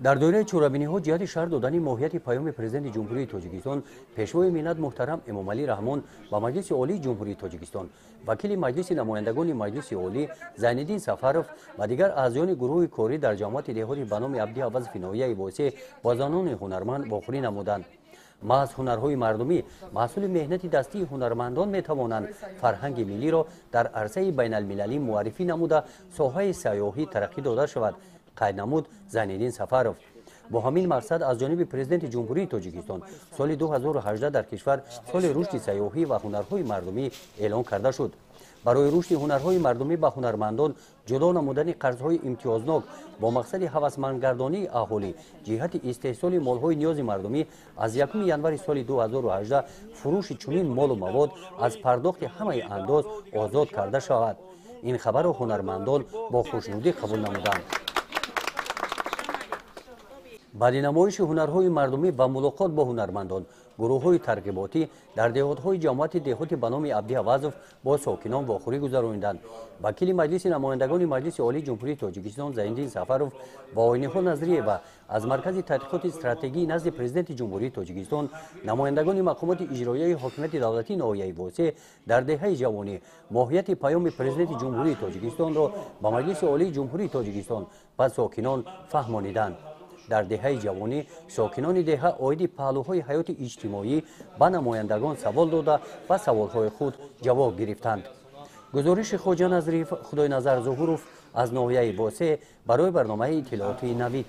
дар доираи чорабиниҳо ҷиҳати шаҳр додани моҳияти паёми президенти ҷумҳурии тоҷикистон пешвои миллат муҳтарам эмомалӣ раҳмон ба маҷлиси олии ҷумҳурии тоҷикистон, вакили маҷлиси намояндагони маҷлиси олӣ Зайниддин Сафаров ва дигар аъзоёни гурӯҳи корӣ дар ҷамъияти деҳотӣ ба номи Абди Авазови ноҳияи Восеъ ба занони ҳунарманд вохӯрӣ намуданд. маҳз ҳунарҳои мардумӣ маҳсули меҳнати дастии ҳунармандон метавонанд фарҳанги миллиро дар арсаи байналмилалӣ муаррифӣ намуда соҳаи сайёҳӣ тараққӣ дода шавад, қайд намуд Зайниддин Сафаров. бо ҳамин мақсад аз ҷониби президенти ҷумҳурии тоҷикистон соли 2018 дар кишвар соли рушди сайёҳӣ ва ҳунарҳои мардумӣ эълон карда шуд. барои рушди ҳунарҳои мардумӣ ба ҳунармандон ҷудо намудани қарзҳои имтиёзнок бо мақсади ҳавасмандгардонии аҳолӣ ҷиҳати истеҳсоли молҳои ниёзи мардумӣ аз 1 январи соли 2018 фурӯши чунин молу мавод аз пардохти ҳамаи андоз озод карда шавад. ин хабарро ҳунармандон бо хушнудӣ қабул намуданд. баъди намоиши ҳунарҳои мардумӣ ва мулоқот бо ҳунармандон гурӯҳҳои тарғиботӣ дар деҳотҳои ҷамъияти деҳотӣ ба номи Абди Авазов бо сокинон вохӯрӣ гузаронинданд. вакили маҷлиси намояндагони маҷлиси олии ҷумҳурии тоҷикистон Зайниддин Сафаров ва Ойниҳо Назриева аз маркази тадқиқоти стратегӣ назди президенти ҷумҳурии тоҷикистон намояндагони мақомоти иҷроияи ҳокимияти давлатии ноҳияи Восеъ дар деҳаи ҷавонӣ моҳияти паёми президенти ҷумҳурии тоҷикистонро ба маҷлиси олии ҷумҳурии тоҷикистон ба сокинон фаҳмониданд. дар деҳаи ҷавонӣ сокинони деҳа оиди паҳлӯҳои ҳаёти иҷтимоӣ ба намояндагон савол дода ба саволҳои худ ҷавоб гирифтанд. гузориши Хоҷа Назриев Худойназар Зуҳуров аз ноҳияи Восеъ барои барномаи иттилооти Навид.